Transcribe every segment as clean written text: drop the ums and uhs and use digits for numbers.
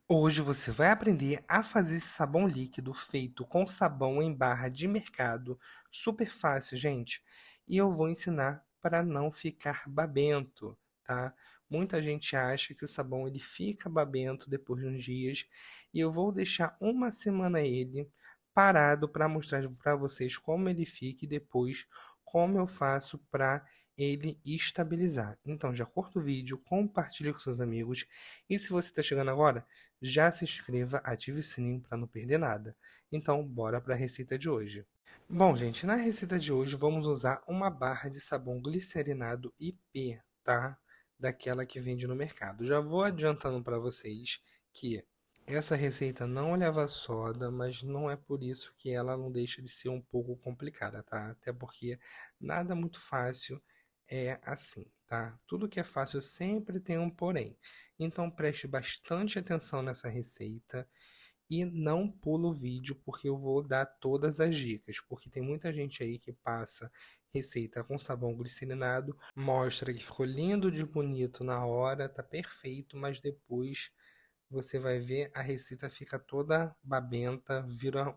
Hoje você vai aprender a fazer esse sabão líquido feito com sabão em barra de mercado. Super fácil, gente. E eu vou ensinar para não ficar babento, tá? Muita gente acha que o sabão ele fica babento depois de uns dias e eu vou deixar uma semana ele parado para mostrar para vocês como ele fica e depois como eu faço para ele estabilizar. Então já curta o vídeo, compartilhe com seus amigos e se você está chegando agora, já se inscreva, ative o sininho para não perder nada. Então, bora para a receita de hoje. Bom, gente, na receita de hoje vamos usar uma barra de sabão glicerinado IP, tá? Daquela que vende no mercado. Já vou adiantando para vocês que essa receita não leva soda, mas não é por isso que ela não deixa de ser um pouco complicada, tá? Até porque nada muito fácil é assim, tá? Tudo que é fácil sempre tem um porém. Então preste bastante atenção nessa receita e não pula o vídeo porque eu vou dar todas as dicas, porque tem muita gente aí que passa receita com sabão glicerinado, mostra que ficou lindo de bonito na hora, tá perfeito, mas depois você vai ver a receita fica toda babenta, vira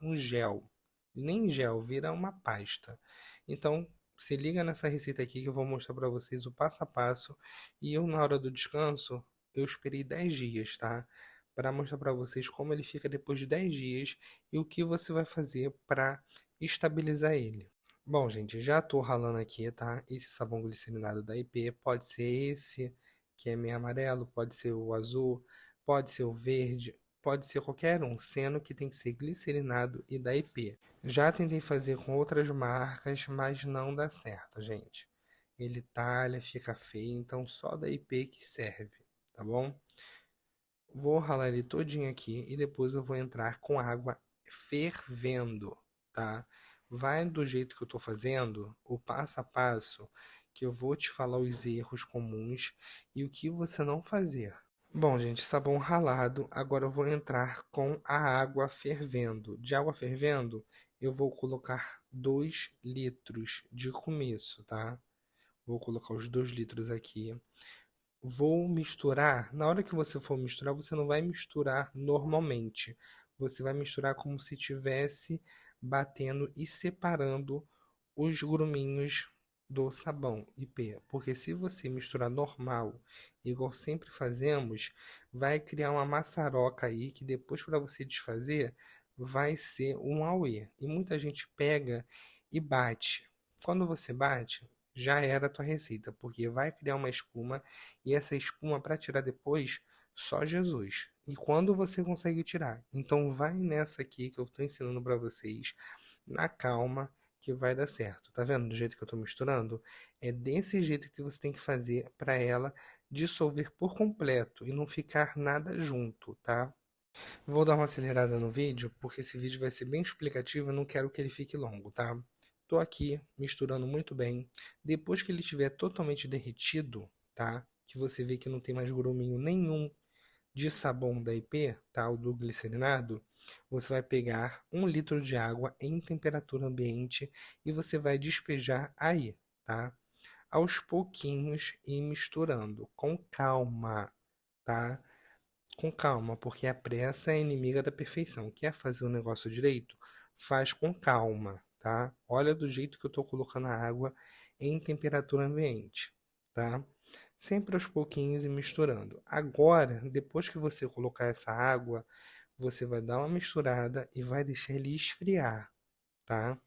um gel. Nem gel, vira uma pasta. Então, se liga nessa receita aqui que eu vou mostrar para vocês o passo a passo. E eu, na hora do descanso, eu esperei 10 dias, tá? Para mostrar para vocês como ele fica depois de 10 dias e o que você vai fazer para estabilizar ele. Bom, gente, já estou ralando aqui, tá? Esse sabão glicerinado da IP pode ser esse, que é meio amarelo, pode ser o azul, pode ser o verde, pode ser qualquer um, sendo que tem que ser glicerinado e da IP. Já tentei fazer com outras marcas, mas não dá certo, gente. Ele talha, fica feio, então só da IP que serve, tá bom? Vou ralar ele todinho aqui e depois eu vou entrar com água fervendo, tá? Vai do jeito que eu tô fazendo, o passo a passo, que eu vou te falar os erros comuns e o que você não fazer. Bom, gente, sabão ralado. Agora eu vou entrar com a água fervendo. De água fervendo, eu vou colocar 2 litros de começo, tá? Vou colocar os 2 litros aqui. Vou misturar. Na hora que você for misturar, você não vai misturar normalmente. Você vai misturar como se estivesse batendo e separando os gruminhos do sabão IP. Porque se você misturar normal, igual sempre fazemos, vai criar uma maçaroca aí que depois para você desfazer vai ser um auê. E muita gente pega e bate. Quando você bate, já era a tua receita, porque vai criar uma espuma e essa espuma para tirar depois, só Jesus. E quando você consegue tirar? Então vai nessa aqui que eu estou ensinando para vocês, na calma, que vai dar certo. Tá vendo do jeito que eu estou misturando? É desse jeito que você tem que fazer para ela dissolver por completo e não ficar nada junto, tá? Vou dar uma acelerada no vídeo, porque esse vídeo vai ser bem explicativo e não quero que ele fique longo, tá? Tô aqui misturando muito bem. Depois que ele estiver totalmente derretido, tá? Que você vê que não tem mais gruminho nenhum de sabão da IP, tá? O do glicerinado, você vai pegar 1 litro de água em temperatura ambiente e você vai despejar aí, tá? Aos pouquinhos e misturando, com calma, tá? Com calma, porque a pressa é inimiga da perfeição. Quer fazer o negócio direito? Faz com calma, tá? Olha do jeito que eu estou colocando a água em temperatura ambiente, tá? Sempre aos pouquinhos e misturando. Agora, depois que você colocar essa água, você vai dar uma misturada e vai deixar ele esfriar, tá?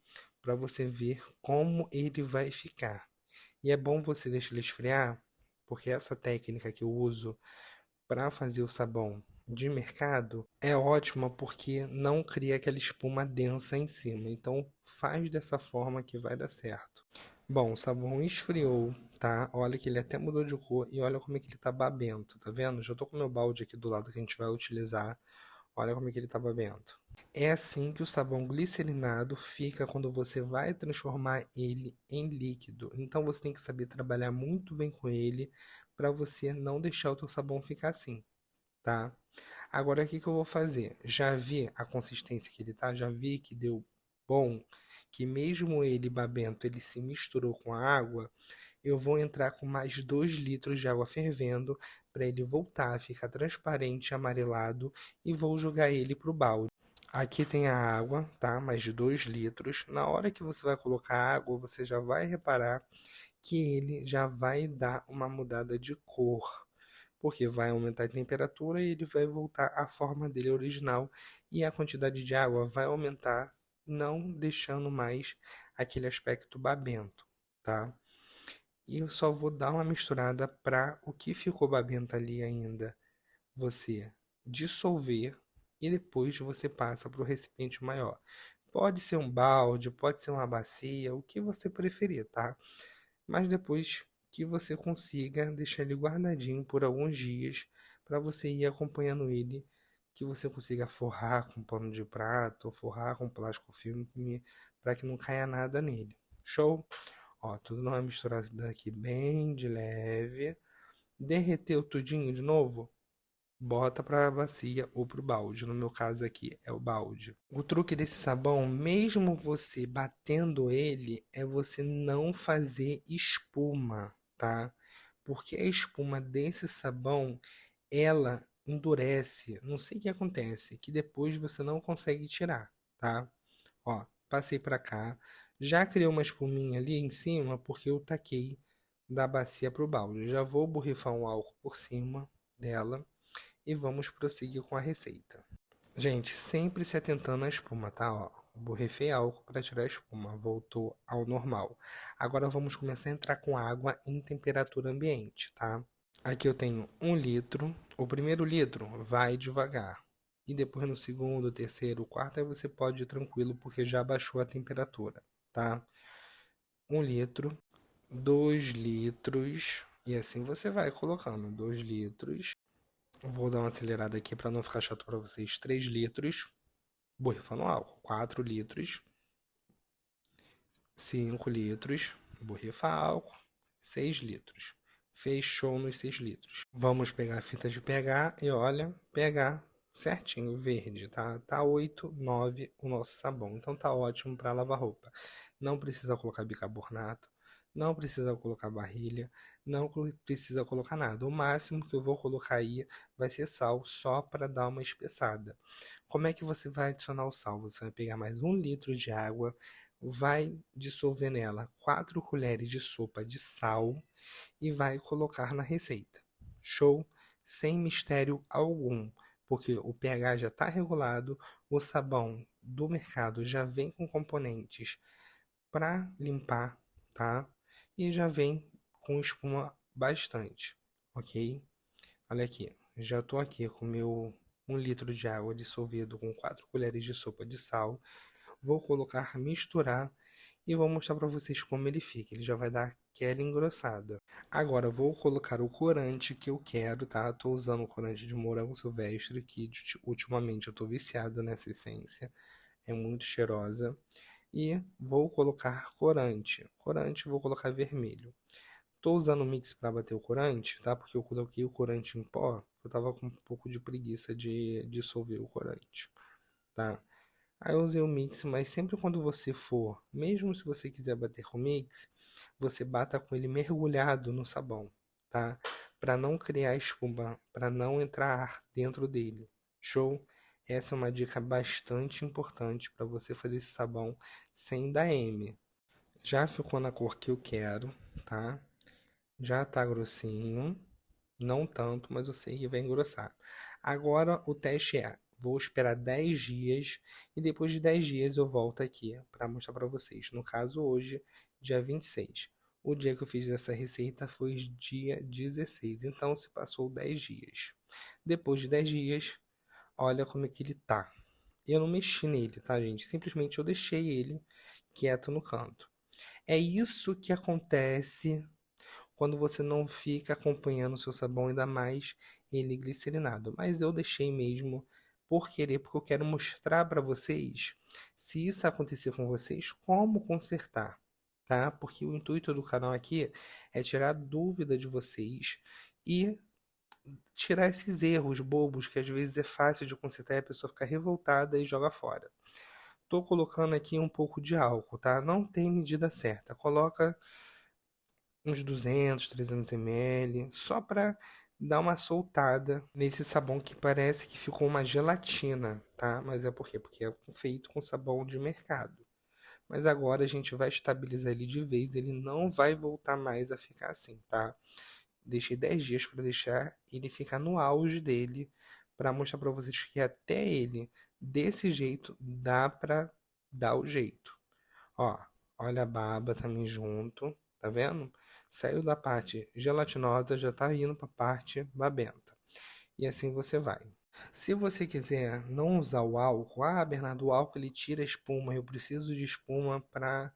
Para você ver como ele vai ficar. E é bom você deixar ele esfriar, porque essa técnica que eu uso para fazer o sabão de mercado é ótima porque não cria aquela espuma densa em cima. Então faz dessa forma que vai dar certo. Bom, o sabão esfriou, tá? Olha que ele até mudou de cor e olha como é que ele tá babento, tá vendo? Já tô com meu balde aqui do lado que a gente vai utilizar. Olha como é que ele tá babento. É assim que o sabão glicerinado fica quando você vai transformar ele em líquido. Então você tem que saber trabalhar muito bem com ele para você não deixar o teu sabão ficar assim, tá? Agora o que que eu vou fazer? Já vi a consistência que ele tá, já vi que deu bom, que mesmo ele babento, ele se misturou com a água. eu vou entrar com mais 2 litros de água fervendo para ele voltar a ficar transparente e amarelado e vou jogar ele pro balde. Aqui tem a água, tá? Mais de 2 litros. Na hora que você vai colocar a água, você já vai reparar que ele já vai dar uma mudada de cor, porque vai aumentar a temperatura e ele vai voltar à forma dele original e a quantidade de água vai aumentar, não deixando mais aquele aspecto babento, tá? E eu só vou dar uma misturada para o que ficou babento ali ainda você dissolver e depois você passa para o recipiente maior. Pode ser um balde, pode ser uma bacia, o que você preferir, tá? Mas depois que você consiga deixar ele guardadinho por alguns dias para você ir acompanhando ele, que você consiga forrar com pano de prato ou forrar com plástico filme para que não caia nada nele. Show? Ó, tudo numa misturada aqui bem de leve. Derreteu tudinho de novo? Bota para a bacia ou para o balde. No meu caso aqui é o balde. O truque desse sabão, mesmo você batendo ele, é você não fazer espuma, tá? Porque a espuma desse sabão, ela endurece. Não sei o que acontece, que depois você não consegue tirar, tá? Ó, passei para cá. Já criei uma espuminha ali em cima porque eu taquei da bacia para o balde. Já vou borrifar um álcool por cima dela e vamos prosseguir com a receita. Gente, sempre se atentando à espuma, tá? Ó, borrifei álcool para tirar a espuma, voltou ao normal. Agora vamos começar a entrar com água em temperatura ambiente, tá? Aqui eu tenho 1 litro. O primeiro litro vai devagar. E depois no segundo, terceiro, quarto, aí você pode ir tranquilo porque já baixou a temperatura, tá? 1 litro, 2 litros, e assim você vai colocando 2 litros. Vou dar uma acelerada aqui para não ficar chato para vocês. 3 litros, borrifando álcool. 4 litros, 5 litros, borrifa álcool. 6 litros. Fechou nos 6 litros. Vamos pegar a fita de pegar e olha, pegar certinho, verde, tá? Tá 8, 9 o nosso sabão. Então tá ótimo para lavar roupa. Não precisa colocar bicarbonato, não precisa colocar barrilha, não precisa colocar nada. O máximo que eu vou colocar aí vai ser sal, só para dar uma espessada. Como é que você vai adicionar o sal? Você vai pegar mais 1 litro de água, vai dissolver nela 4 colheres de sopa de sal e vai colocar na receita. Show? Sem mistério algum, porque o pH já está regulado, o sabão do mercado já vem com componentes para limpar, tá? E já vem com espuma bastante, ok? Olha aqui, já estou aqui com meu 1 litro de água dissolvido com 4 colheres de sopa de sal. Vou colocar, misturar e vou mostrar para vocês como ele fica. Ele já vai dar aquela engrossada. Agora vou colocar o corante que eu quero, tá? Tô usando o corante de morango silvestre, que ultimamente eu tô viciado nessa essência. É muito cheirosa. E vou colocar corante. Corante vou colocar vermelho. Tô usando o mix para bater o corante, tá? Porque eu coloquei o corante em pó. Eu tava com um pouco de preguiça de dissolver o corante, tá? Aí eu usei o mix, mas sempre quando você for, mesmo se você quiser bater com o mix, você bata com ele mergulhado no sabão, tá? Para não criar espuma, para não entrar ar dentro dele. Show? Essa é uma dica bastante importante para você fazer esse sabão sem dar M. Já ficou na cor que eu quero, tá? Já tá grossinho, não tanto, mas eu sei que vai engrossar. Agora o teste é, vou esperar 10 dias e depois de 10 dias eu volto aqui para mostrar para vocês. No caso hoje, dia 26. O dia que eu fiz essa receita foi dia 16, então se passou 10 dias. Depois de 10 dias, olha como é que ele tá. Eu não mexi nele, tá, gente? Simplesmente eu deixei ele quieto no canto. É isso que acontece quando você não fica acompanhando o seu sabão, ainda mais ele glicerinado. Mas eu deixei mesmo por querer, porque eu quero mostrar para vocês, se isso acontecer com vocês, como consertar, tá? Porque o intuito do canal aqui é tirar dúvida de vocês e tirar esses erros bobos que às vezes é fácil de consertar e a pessoa fica revoltada e joga fora. Tô colocando aqui um pouco de álcool, tá? Não tem medida certa. Coloca uns 200, 300 ml, só para dar uma soltada nesse sabão que parece que ficou uma gelatina, tá? Mas é por quê? Porque é feito com sabão de mercado. Mas agora a gente vai estabilizar ele de vez, ele não vai voltar mais a ficar assim, tá? Deixei 10 dias para deixar ele ficar no auge dele, para mostrar para vocês que até ele, desse jeito, dá para dar o jeito. Ó, olha a baba também junto, tá vendo? Saiu da parte gelatinosa, já tá indo para a parte babenta. E assim você vai. Se você quiser não usar o álcool, Bernardo, o álcool ele tira a espuma, eu preciso de espuma para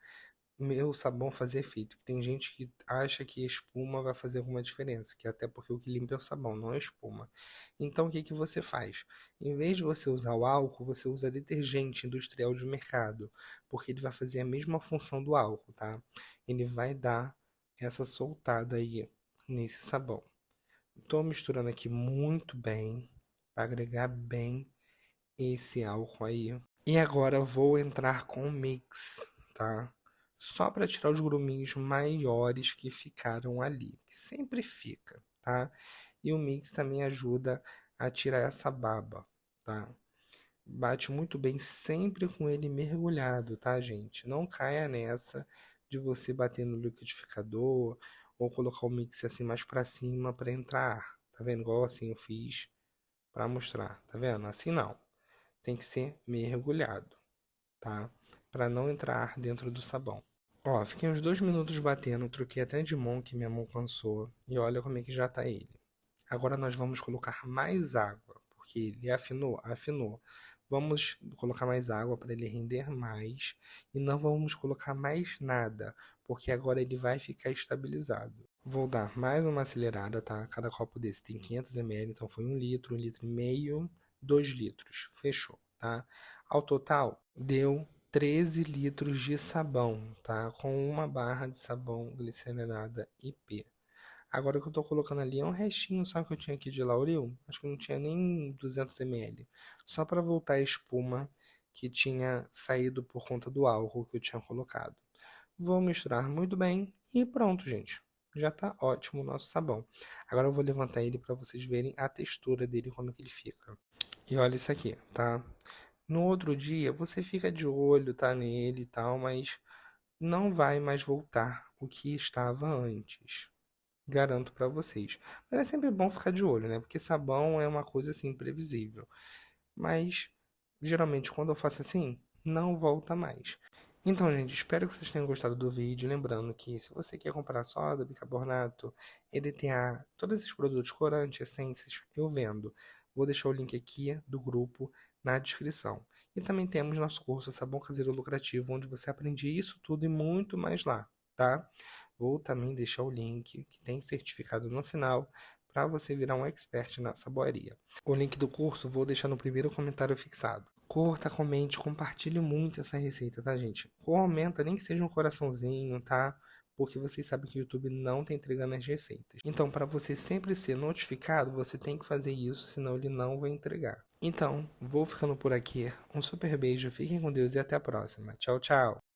meu sabão fazer efeito. Tem gente que acha que a espuma vai fazer alguma diferença, que até porque o que limpa é o sabão, não é a espuma. Então o que que você faz? Em vez de você usar o álcool, você usa detergente industrial de mercado, porque ele vai fazer a mesma função do álcool, tá? Ele vai dar essa soltada aí nesse sabão. Estou misturando aqui muito bem para agregar bem esse álcool aí. E agora eu vou entrar com o mix, tá? Só para tirar os gruminhos maiores que ficaram ali, que sempre fica, tá? E o mix também ajuda a tirar essa baba, tá? Bate muito bem sempre com ele mergulhado, tá, gente? Não caia nessa de você bater no liquidificador ou colocar o mix assim mais para cima para entrar ar. Tá vendo? Igual assim eu fiz para mostrar, tá vendo? Assim não. Tem que ser mergulhado, tá? Para não entrar dentro do sabão. Ó, fiquei uns 2 minutos batendo, troquei até de mão que minha mão cansou e olha como é que já tá ele. Agora nós vamos colocar mais água, porque ele afinou, afinou. Vamos colocar mais água para ele render mais e não vamos colocar mais nada, porque agora ele vai ficar estabilizado. Vou dar mais uma acelerada, tá? Cada copo desse tem 500 ml, então foi 1 litro e meio, 2 litros. Fechou, tá? Ao total, deu 13 litros de sabão, tá? Com uma barra de sabão glicerinada IP. Agora o que eu tô colocando ali é um restinho só que eu tinha aqui de Lauril. Acho que não tinha nem 200 ml. Só para voltar a espuma que tinha saído por conta do álcool que eu tinha colocado. Vou misturar muito bem e pronto, gente. Já tá ótimo o nosso sabão. Agora eu vou levantar ele para vocês verem a textura dele, como é que ele fica. E olha isso aqui, tá? No outro dia você fica de olho, tá, nele e tal, mas não vai mais voltar o que estava antes. Garanto pra vocês. Mas é sempre bom ficar de olho, né? Porque sabão é uma coisa assim imprevisível. Mas geralmente quando eu faço assim, não volta mais. Então, gente, espero que vocês tenham gostado do vídeo. Lembrando que se você quer comprar soda, bicarbonato, EDTA, todos esses produtos corantes, essências, eu vendo. Vou deixar o link aqui do grupo na descrição. E também temos nosso curso Sabão Caseiro Lucrativo, onde você aprende isso tudo e muito mais lá, tá? Vou também deixar o link que tem certificado no final para você virar um expert na saboaria. O link do curso vou deixar no primeiro comentário fixado. Curta, comente, compartilhe muito essa receita, tá, gente? Comenta, nem que seja um coraçãozinho, tá? Porque vocês sabem que o YouTube não tá entregando as receitas. Então, para você sempre ser notificado, você tem que fazer isso, senão ele não vai entregar. Então, vou ficando por aqui. Um super beijo, fiquem com Deus e até a próxima. Tchau, tchau!